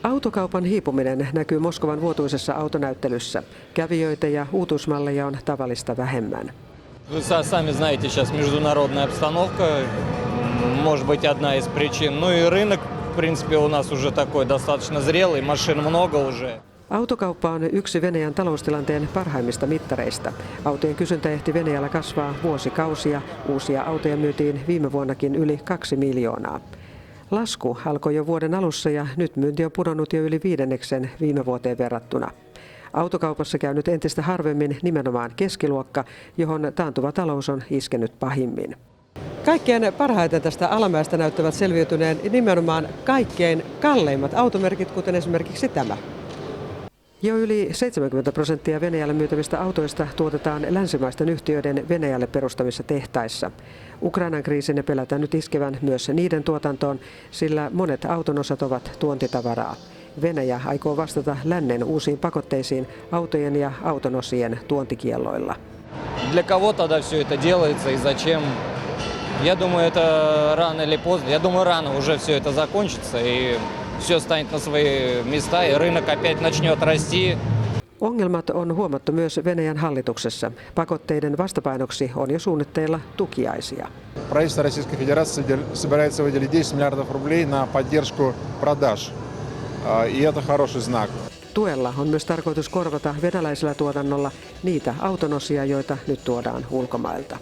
Autokaupan hiipuminen näkyy Moskovan vuotuisessa autonäyttelyssä. Kävijöitä ja uutuusmalleja on tavallista vähemmän. Вы сами знаете, сейчас международная обстановка, может быть, одна из причин. Ну и рынок, в принципе, у нас уже такой достаточно зрелый, машин много уже. Autokauppa on yksi Venäjän taloustilanteen parhaimmista mittareista. Autojen kysyntä ehti Venäjällä kasvaa vuosikausia. Uusia autoja myytiin viime vuonnakin yli 2 miljoonaa. Lasku alkoi jo vuoden alussa ja nyt myynti on pudonnut jo yli 5% viime vuoteen verrattuna. Autokaupassa käy nyt entistä harvemmin nimenomaan keskiluokka, johon taantuva talous on iskenyt pahimmin. Kaikkein parhaiten tästä alamäestä näyttävät selviytyneen nimenomaan kaikkein kalleimmat automerkit, kuten esimerkiksi tämä. Jo yli 70% Venäjällä myytävistä autoista tuotetaan länsimaisten yhtiöiden Venäjälle perustamissa tehtaissa. Ukrainan kriisin pelätään nyt iskevän myös niiden tuotantoon, sillä monet autonosat ovat tuontitavaraa. Venäjä aikoo vastata lännen uusiin pakotteisiin autojen ja autonosien tuontikielloilla. Для кого тогда все это делается и зачем? Я думаю, это рано или поздно. Я думаю, рано уже все это закончится и все станет на свои места, и рынок опять начнет расти. Ongelmat on huomattu myös Venäjän hallituksessa. Pakotteiden vastapainoksi on jo suunnitteilla tukiaisia. Правительство Российской Федерации собирается выделить 10 миллиардов рублей на поддержку продаж. И это хороший знак. Tuella on myös tarkoitus korvata venäläisellä tuotannolla niitä autonosia, joita nyt tuodaan ulkomailta.